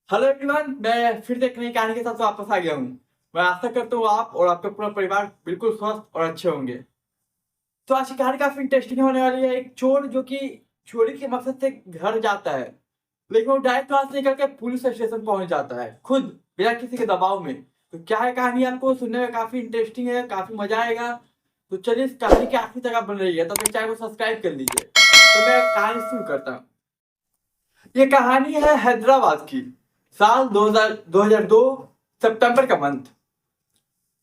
Hello everyone, मैं फिर से एक नई कहानी के साथ वापस आ गया हूँ। मैं आशा करता हूँ आप और आपका पूरा परिवार बिल्कुल स्वस्थ और अच्छे होंगे। तो आज की कहानी काफी इंटरेस्टिंग होने वाली है। एक चोर जो कि चोरी के मकसद से घर जाता है, लेकिन वो डायरेक्ट वहां से निकल के पुलिस स्टेशन पहुंच जाता है खुद, बिना किसी के दबाव में। तो क्या है कहानी, आपको सुनने में काफी इंटरेस्टिंग है, काफी मजा आएगा। तो चलिए इस कहानी के आखिरी तक आप बन रही है, तो अपने चैनल को सब्सक्राइब कर लीजिए। तो मैं कहानी शुरू करता हूँ। ये कहानी है हैदराबाद की। साल 2002, सितंबर का मंथ।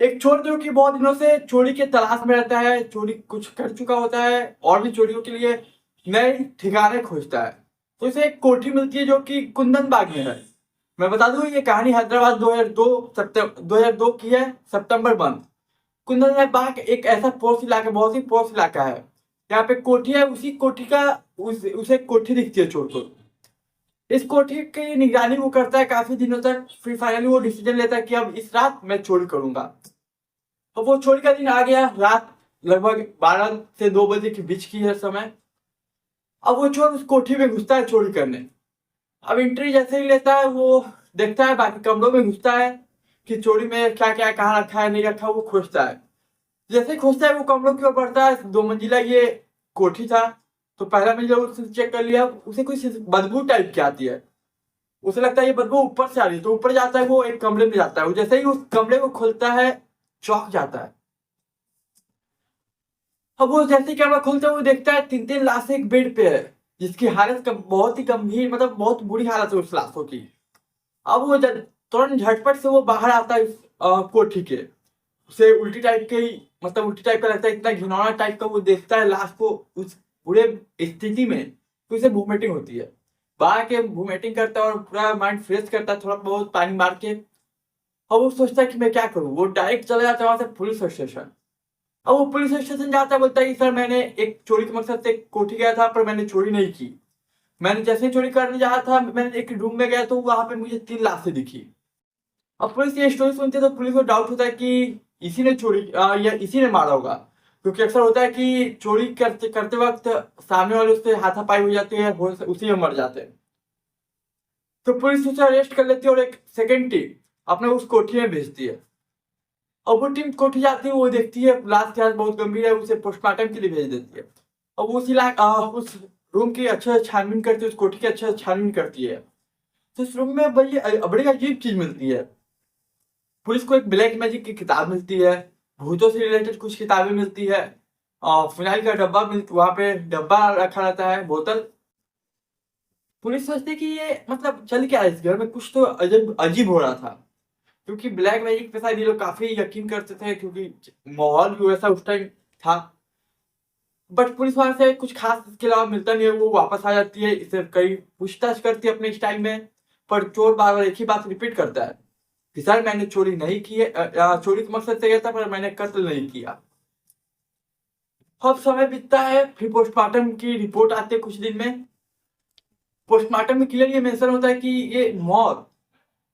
एक चोर जो कि बहुत दिनों से चोरी के तलाश में रहता है, चोरी कुछ कर चुका होता है और भी चोरियों के लिए नए ठिकाने खोजता है। तो इसे एक कोठी मिलती है जो कि कुंदन बाग में है। मैं बता दूं, ये कहानी हैदराबाद 2002 की है, सितंबर मंथ। कुंदन बाग एक ऐसा पॉश इलाका, बहुत ही पॉश इलाका है। यहाँ पे कोठी है, उसी कोठी का उसे कोठी दिखती है चोर को। इस कोठी की निगरानी वो करता है काफी दिनों तक, फिर फाइनली वो डिसीजन लेता है कि अब इस रात मैं चोरी करूंगा। तो वो चोरी का दिन आ गया। रात लगभग 12 से 2 बजे के बीच की है समय। अब वो चोर उस कोठी में घुसता है चोरी करने। अब एंट्री जैसे ही लेता है, वो देखता है, बाकी कमरों में घुसता है कि चोरी में क्या क्या कहाँ रखा है नहीं रखा, वो खोजता है। जैसे ही खोजता है वो कमरों की ओर बढ़ता है। 2 मंजिला ये कोठी था। तो पहला मंजिला उसने चेक कर लिया, उसे कुछ बदबू टाइप की आती है। उसे लगता है ये बदबू ऊपर से आ रही है, तो ऊपर जाता है, वो एक कमरे में जाता है। वो जैसे ही उस कमरे को खोलता है, चौंक जाता है। अब वो जैसे ही कैमरा खोलता है, वो देखता है 3 3 लाशें एक बेड पे है, जिसकी हालत बहुत ही गंभीर, मतलब बहुत बुरी हालत है उस लाशों की। अब वो तुरंत झटपट से वो बाहर आता है इस कोठी के। उसे उल्टी टाइप के ही, मतलब उल्टी टाइप का लगता है, इतना घिनौना टाइप का वो देखता है लाश को उस बुरे स्थिति में। तो उसे वोमिटिंग होती है। बाहर के वोमिटिंग करता है और पूरा माइंड फ्रेश करता है, थोड़ा बहुत पानी मार के। अब वो सोचता है कि मैं क्या करूं। वो डायरेक्ट चला जाता है वहां से पुलिस स्टेशन। अब वो पुलिस स्टेशन जाता है, बोलता है कि सर, मैंने एक चोरी के मकसद से कोठी गया था, पर मैंने चोरी नहीं की। मैंने जैसे ही चोरी करने जा रहा था, मैंने एक रूम में गया तो वहां पे मुझे 3 लाशें दिखी। अब पुलिस ये स्टोरी सुनती है तो पुलिस को डाउट होता है कि इसी ने या इसी ने मारा होगा। क्योंकि अक्सर होता है कि चोरी करते करते वक्त सामने वाले उससे हाथापाई हो जाती है, उसी में मर जाते हैं। तो पुलिस उसे अरेस्ट कर लेती है और एक सेकेंड टीम अपने उस कोठी में भेजती है। और वो टीम कोठी जाती है, वो देखती है लाश की हालत बहुत गंभीर है, उसे पोस्टमार्टम के लिए भेज देती है। अब उस रूम की अच्छे से छानबीन करती है, उस कोठी की अच्छे से छानबीन करती है। तो उस रूम में बड़ी बड़ी अजीब चीज मिलती है। पुलिस को एक ब्लैक मैजिक की किताब मिलती है, भूतों से रिलेटेड कुछ किताबें मिलती है, और फिनाइल का डब्बा वहां पे डब्बा रखा रहता है, बोतल। पुलिस सोचती है कि ये मतलब चल क्या है इस घर में, कुछ तो अजीब अजीब हो रहा था। क्योंकि ब्लैक मैजिक पे शायद ये लोग काफी यकीन करते थे, क्योंकि माहौल भी वैसा उस टाइम था। बट पुलिस वहां से कुछ खास इसके अलावा मिलता नहीं है। वो वापस आ जाती है, इसे कई पूछताछ करती है अपने स्टाइल में। पर चोर बार बार एक ही बात रिपीट करता है कि सर, मैंने चोरी नहीं की है, चोरी के मकसद से गया था, पर मैंने कत्ल नहीं किया। अब समय बीतता है, फिर पोस्टमार्टम की रिपोर्ट आती है कुछ दिन में। पोस्टमार्टम में क्लियर ये मेंशन होता है कि ये मौत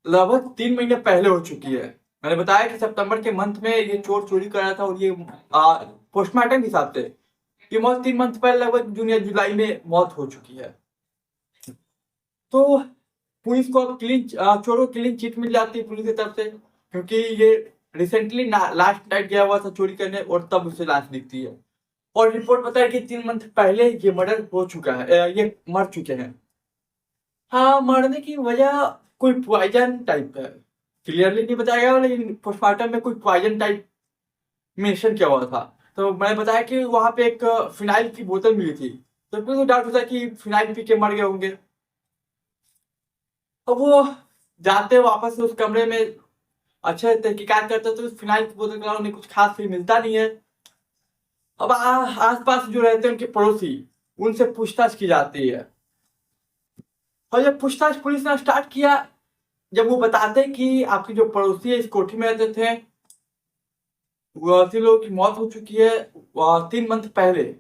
लगभग 3 महीने पहले हो चुकी है। मैंने बताया कि सितंबर के मंथ में ये चोर चोरी कर रहा था, और ये पोस्टमार्टम के हिसाब से ये मौत 3 मंथ पहले, लगभग जून या जुलाई में मौत हो चुकी है। तो पुलिस को अब चोरों को क्लीन चिट मिल जाती है पुलिस की तरफ से, क्योंकि ये रिसेंटली लास्ट नाइट गया हुआ था चोरी करने, और तब उसे लाश दिखती है। और रिपोर्ट बताया कि 3 मंथ पहले ये मर्डर हो चुका है, ये मर चुके हैं। हाँ, मरने की वजह कोई पॉइजन टाइप है, क्लियरली नहीं बताया गया, लेकिन पोस्टमार्टम में कोई पॉइजन टाइप मेंशन किया हुआ था। तो मैंने बताया कि वहां पे एक फिनाइल की बोतल मिली थी। तो मुझे डाउट होता है कि फिनाइल पी के मर गए होंगे। अब वो जाते वापस उस कमरे में, अच्छे तहकीकात करते तो उस फिनाइल की बोतल के अलावा उन्हें कुछ खास फिर मिलता नहीं है। अब आस पास जो रहते हैं उनके पड़ोसी, उनसे पूछताछ की जाती है। और जब पूछताछ पुलिस ने स्टार्ट किया, जब वो बताते हैं कि आपके जो पड़ोसी है इस कोठी में रहते थे, वो 80 लोगों की मौत हो चुकी है 3 मंथ पहले।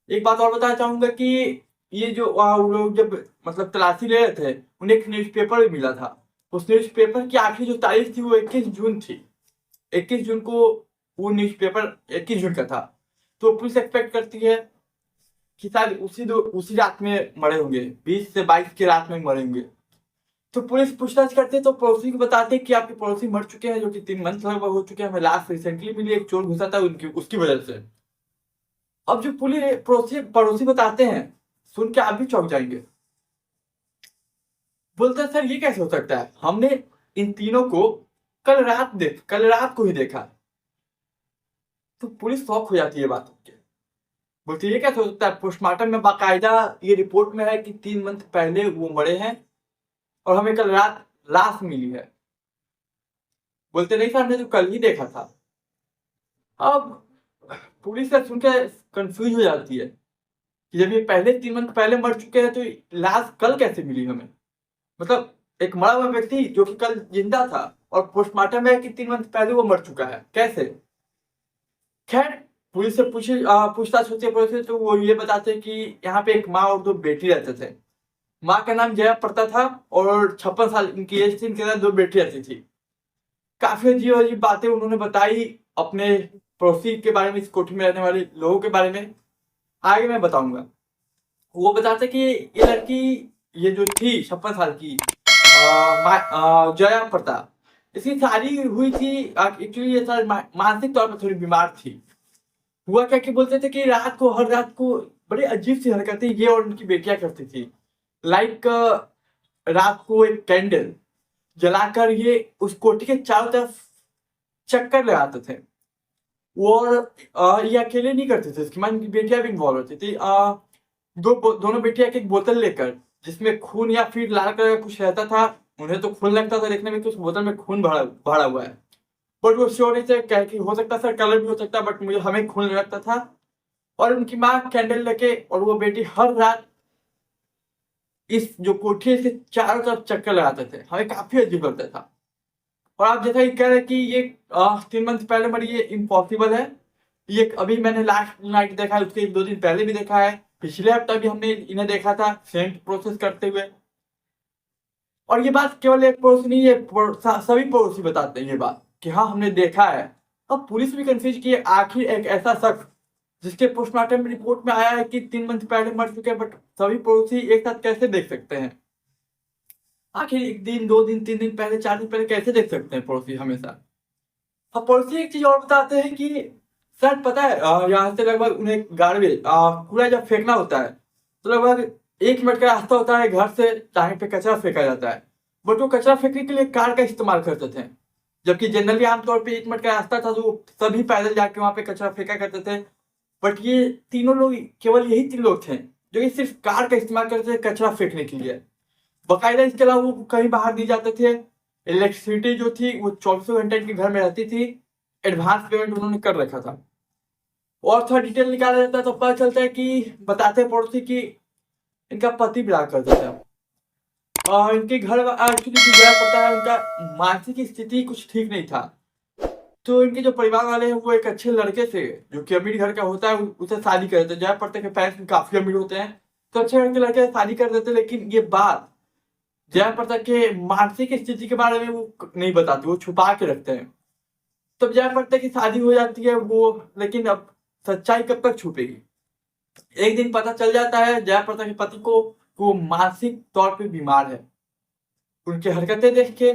एक बात और बताना चाहूंगा कि ये जो वो लोग जब मतलब तलाशी ले रहे थे, उन्हें एक न्यूज़पेपर भी मिला था। उस न्यूज़पेपर की आखिरी जो तारीख थी वो 21 जून थी। 21 जून को वो न्यूज़पेपर 21 जून का था। तो पुलिस एक्सपेक्ट करती है कि शायद उसी रात में मरे होंगे, 20 से 22 की रात में मरे होंगे। तो पुलिस पूछताछ करते तो पड़ोसी को बताते कि आपके पड़ोसी मर चुके हैं, जो कि 3 मंथ लगभग हो चुके हैं, हमें लास्ट रिसेंटली मिली, एक चोर घुसा था उनकी उसकी वजह से। अब जो पुलिस पड़ोसी पड़ोसी बताते हैं, सुन के आप भी चौंक जाएंगे। बोलते हैं सर ये कैसे हो सकता है, हमने इन तीनों को कल रात को ही देखा। तो पुलिस शॉक हो जाती है बात सुन के, बोलती है ये कैसे हो सकता है, पोस्टमार्टम में बाकायदा ये रिपोर्ट में है कि 3 मंथ पहले वो मरे हैं और हमें कल रात लाश मिली है। बोलते नहीं सर हमने तो कल ही देखा था। अब पुलिस का सुन के कंफ्यूज हो जाती है कि जब ये पहले 3 मंथ पहले मर चुके हैं तो लाश कल कैसे मिली हमें। मतलब एक मरा हुआ व्यक्ति जो कि कल जिंदा था और पोस्टमार्टम में है कि 3 मंथ पहले वो मर चुका है, कैसे। खैर पुलिस से पूछताछ होती है पुलिस से, तो वो ये बताते हैं कि यहाँ पे एक माँ और 2 बेटी रहते थे। माँ का नाम जया प्रता था और 56 साल इनकी एज थी, इनके साथ 2 बेटी रहती थी। काफी अजीब अजीब बातें उन्होंने बताई अपने पड़ोसी के बारे में, इस कोठी में रहने वाले लोगों के बारे में, आगे मैं बताऊंगा। वो बताते कि ये लड़की, ये जो थी 56 साल की जया प्रता, इसकी शादी हुई थी एक्चुअली ये सर मानसिक तौर पर थोड़ी बीमार थी। हुआ क्या कि बोलते थे कि हर रात को बड़ी अजीब सी हरकतें ये और उनकी बेटियां करती थी। लाइक रात को एक कैंडल जलाकर ये उस कोठी के चारों तरफ चक्कर लगाते थे। और ये अकेले नहीं करते थे, इसकी मां की बेटियां भी इन्वॉल्व होती थी। दोनों बेटियां एक एक बोतल लेकर, जिसमें खून या फिर लाल कलर का कुछ रहता था, उन्हें तो खून लगता था देखने में कि उस बोतल में खून भरा भरा हुआ है, बट वो श्योर नहीं थे, कह कि हो सकता सर कलर भी हो सकता, बट मुझे हमें खून लगता था। और उनकी माँ कैंडल लेके और वो बेटी हर रात इस जो कोठी है इसके चारों तरफ चक्कर लगाते थे, हमें काफी अजीब लगता था। और आप जैसा कि कह रहे हैं कि ये 3 मंथ पहले मरी, ये इम्पॉसिबल है। ये अभी मैंने लास्ट नाइट देखा है, उसके 1-2 दिन पहले भी देखा है, पिछले हफ्ता भी हमने इन्हें देखा था सेम प्रोसेस करते हुए। और ये बात केवल एक पड़ोसी नहीं, ये सभी पड़ोसी बताते हैं ये बात कि हाँ हमने देखा है। अब पुलिस भी कंफ्यूज की आखिर एक ऐसा शख्स जिसके पोस्टमार्टम रिपोर्ट में आया है कि 3 मंथ पहले मर चुके हैं, बट सभी पड़ोसी एक साथ कैसे देख सकते हैं। आखिर 1 दिन 2 दिन 3 दिन पहले 4 दिन पहले कैसे देख सकते हैं पड़ोसी हमेशा। अब पड़ोसी एक चीज और बताते हैं कि सर पता है यहाँ से लगभग उन्हें गार्बेज कूड़ा जब फेंकना होता है तो लगभग 1 मिनट का रास्ता होता है घर से जहाँ पे कचरा फेंका जाता है, बट वो कचरा फेंकने के लिए कार का इस्तेमाल करते थे। जबकि जनरली आमतौर पे 1 मिनट का रास्ता था तो सभी पैदल जाके वहां पे कचरा फेंका करते थे। बट ये तीनों लोग, केवल यही 3 लोग थे जो कि सिर्फ कार का इस्तेमाल करते थे कचरा फेंकने के लिए। बकायदा इसके अलावा वो कहीं बाहर नहीं जाते थे। इलेक्ट्रिसिटी जो थी वो 24 घंटे इनके घर में रहती थी। एडवांस पेमेंट उन्होंने कर रखा था। और थोड़ा डिटेल निकाला जाता है तो पता चलता है कि बताते हैं पड़ोसी कि इनका पति बिलाप करता था और इनके घर एक्चुअली जो गया पड़ता है, उनका मानसिक स्थिति कुछ ठीक नहीं था। तो इनके जो परिवार वाले हैं वो एक अच्छे लड़के से जो कि अमीर घर का होता है उसे शादी कर देते। जया पड़ता के पेरेंट्स काफी अमीर होते हैं तो अच्छे घर के लड़के से शादी कर देते, लेकिन ये बात जया प्रदा के मानसिक स्थिति के बारे में वो नहीं बताते, वो छुपा के रखते हैं। तब जया प्रदा की शादी हो जाती है वो, लेकिन अब सच्चाई कब तक छुपेगी। एक दिन पता चल जाता है जया प्रदा के पति को वो मानसिक तौर पे बीमार है। उनकी हरकतें देख के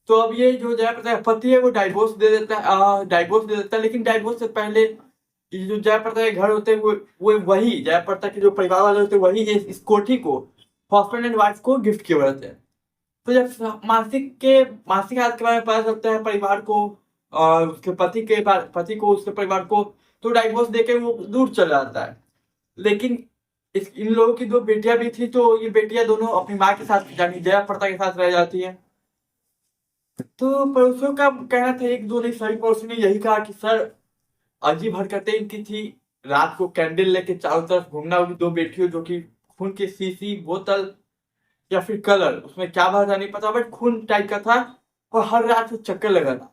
तो अब ये जो जया प्रदा का पति है वो डाइवोर्स दे देता है, लेकिन डाइवोर्स से पहले ये जो जया प्रदा के घर होते हैं वो वही जया प्रदा के जो परिवार वाले होते हैं वही इस कोठी को हस्बैंड एंड वाइफ को गिफ्ट किए हुए थे। तो जब मानसिक हालत के बारे में पता चलता है परिवार को और उसके पति को उसके परिवार को, तो डाइवोर्स देके वो दूर चला जाता है। लेकिन इन लोगों की 2 बेटियां भी थी, तो ये बेटियां दोनों अपनी माँ के साथ यानी जया प्रदा के साथ रह जाती है। तो पड़ोसियों का कहना था, 1-2 नहीं सभी पड़ोसियों ने यही कहा कि सर अजीब हरकतें इनकी थी। रात को कैंडल लेके चारों तरफ घूमना, 2 बेटियों जो कि खून की शीशी बोतल या फिर कलर उसमें क्या बात है नहीं पता, बट खून टाइप का था और हर रात वो चक्कर लगाना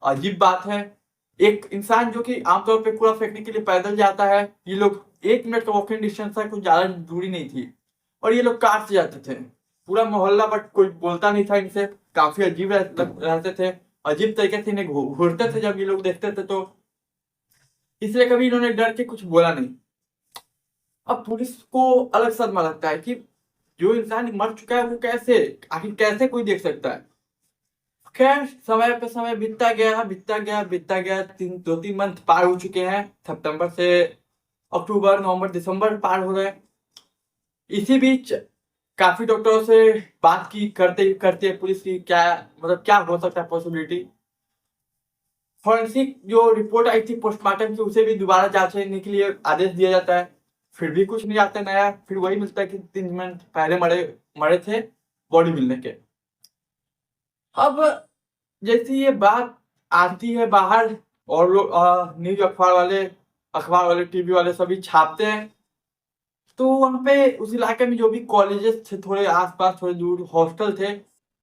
अजीब बात है। एक इंसान जो कि आमतौर पे कूड़ा फेंकने के लिए पैदल जाता है, ये लोग 1 मिनट का वॉकिंग डिस्टेंस था, कुछ ज्यादा दूरी नहीं थी और ये लोग कार से जाते थे। पूरा मोहल्ला बट कोई बोलता नहीं था इनसे, काफी अजीब रहते थे, अजीब तरीके से इन्हें घूरते थे जब ये लोग देखते थे, तो इसलिए कभी इन्होंने डर के कुछ बोला नहीं। अब पुलिस को अलग सदमा लगता है कि जो इंसान मर चुका है वो कैसे, आखिर कैसे कोई देख सकता है। खैर समय पे समय बीतता गया 2-3 मंथ पार हो चुके हैं। सितंबर से अक्टूबर नवंबर दिसंबर पार हो गए। इसी बीच काफी डॉक्टरों से बात की करते करते पुलिस की क्या मतलब क्या हो सकता है पॉसिबिलिटी। फॉरेंसिक जो रिपोर्ट आई थी पोस्टमार्टम की उसे भी दोबारा जांचने के लिए आदेश दिया जाता है। फिर भी कुछ नहीं आता नया, फिर वही मिलता है कि 3 मिनट पहले मरे मरे थे बॉडी मिलने के। अब जैसे ये बात आती है बाहर और लोग न्यूज अखबार वाले टीवी वाले सभी छापते हैं, तो वहां पे उस इलाके में जो भी कॉलेजेस थे थोड़े आसपास थोड़े दूर हॉस्टल थे,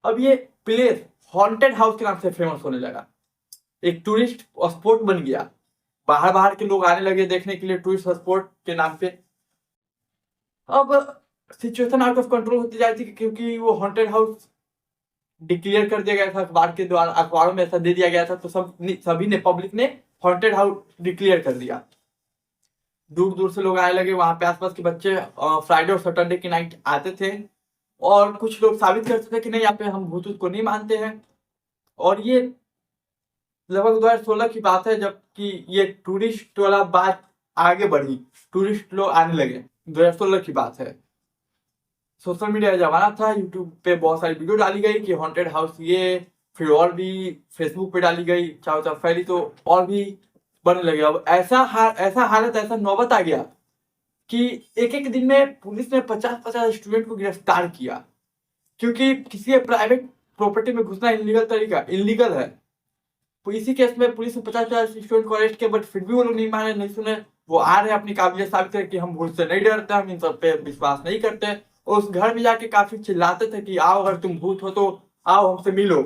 अब ये प्लेस हॉन्टेड हाउस के नाम से फेमस होने लगा। एक टूरिस्ट स्पॉट बन गया। बाहर बाहर के लोग आने लगे देखने के लिए टूरिस्ट स्पॉट के नाम पे। अब सिचुएशन आउट ऑफ कंट्रोल होती जाती थी क्योंकि वो हॉन्टेड हाउस डिक्लेयर कर दिया गया था अखबार के द्वारा, अखबारों में ऐसा दे दिया गया था, तो सभी ने पब्लिक ने हॉन्टेड हाउस डिक्लेयर कर दिया। दूर दूर से लोग आने लगे वहां पे। आसपास के बच्चे फ्राइडे और सैटरडे की नाइट आते थे और कुछ लोग साबित करते थे कि नहीं यहाँ पे हम भूत को नहीं मानते हैं। और ये लगभग 2016 की बात है जबकि ये टूरिस्ट वाला बात आगे बढ़ी, टूरिस्ट लोग आने लगे। 2016 की बात है। सोशल मीडिया का जमाना था, यूट्यूब पे बहुत सारी वीडियो डाली गई कि हॉन्टेड हाउस ये, फिर और भी फेसबुक पे डाली गई, चारों तरफ फैली तो और भी बनने लगे। अब ऐसा हालत ऐसा नौबत आ गया कि एक एक दिन में पुलिस ने 50-50 स्टूडेंट को गिरफ्तार किया, क्योंकि किसी प्राइवेट प्रॉपर्टी में घुसना इलीगल है। तो इसी केस में पुलिस ने 50-50 स्टूडेंट को अरेस्ट किया, बट फिर भी वो लोग नहीं माने नहीं सुने। वो आ रहे अपनी काबिलियत साबित करके हम भूत से नहीं डरते, हम इन सब पे विश्वास नहीं करते। और उस घर में जाके काफी चिल्लाते थे कि आओ अगर तुम भूत हो तो आओ हमसे मिलो।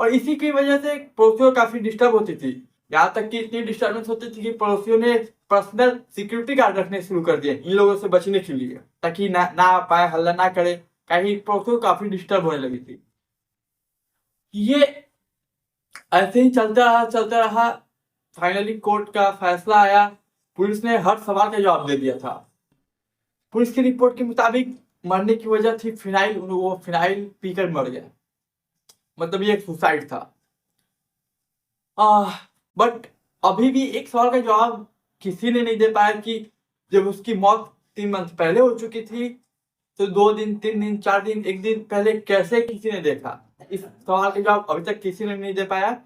और इसी की वजह से पड़ोसियों काफी डिस्टर्ब होती थी। यहाँ तक कि इतनी डिस्टर्बेंस होती थी कि पड़ोसियों ने पर्सनल सिक्योरिटी गार्ड रखने शुरू कर दिए इन लोगों से बचने के लिए, ताकि ना आ पाए, हल्ला ना करे। कहीं पड़ोसियों को काफी डिस्टर्ब होने लगी थी। ये ऐसे ही चलता रहा। फाइनली कोर्ट का फैसला आया। पुलिस ने हर सवाल का जवाब दे दिया था। पुलिस की रिपोर्ट के मुताबिक मरने की वजह थी फिनाइल, वो फिनाइल पीकर मर गया, मतलब ये एक सुसाइड था। बट अभी भी एक सवाल का जवाब किसी ने नहीं दे पाया कि जब उसकी मौत 3 मंथ पहले हो चुकी थी तो 2 दिन 3 दिन 4 दिन 1 दिन पहले कैसे किसी ने देखा। इस सवाल का जवाब अभी तक किसी ने नहीं दे पाया।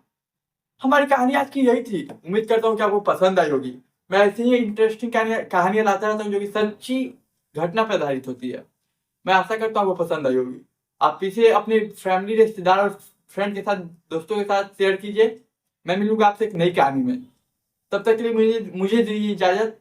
हमारी कहानी आज की यही थी। उम्मीद करता हूँ कि आपको पसंद आई होगी। मैं ऐसे ही इंटरेस्टिंग कहानियां लाता रहता हूँ जो कि सच्ची घटना पर आधारित होती है। मैं आशा करता हूँ आपको पसंद आई होगी। आप इसे अपने फैमिली रिश्तेदार और फ्रेंड के साथ दोस्तों के साथ शेयर कीजिए। मैं मिलूंगा आपसे एक नई कहानी में। तब तक के लिए मुझे दीजिए इजाजत।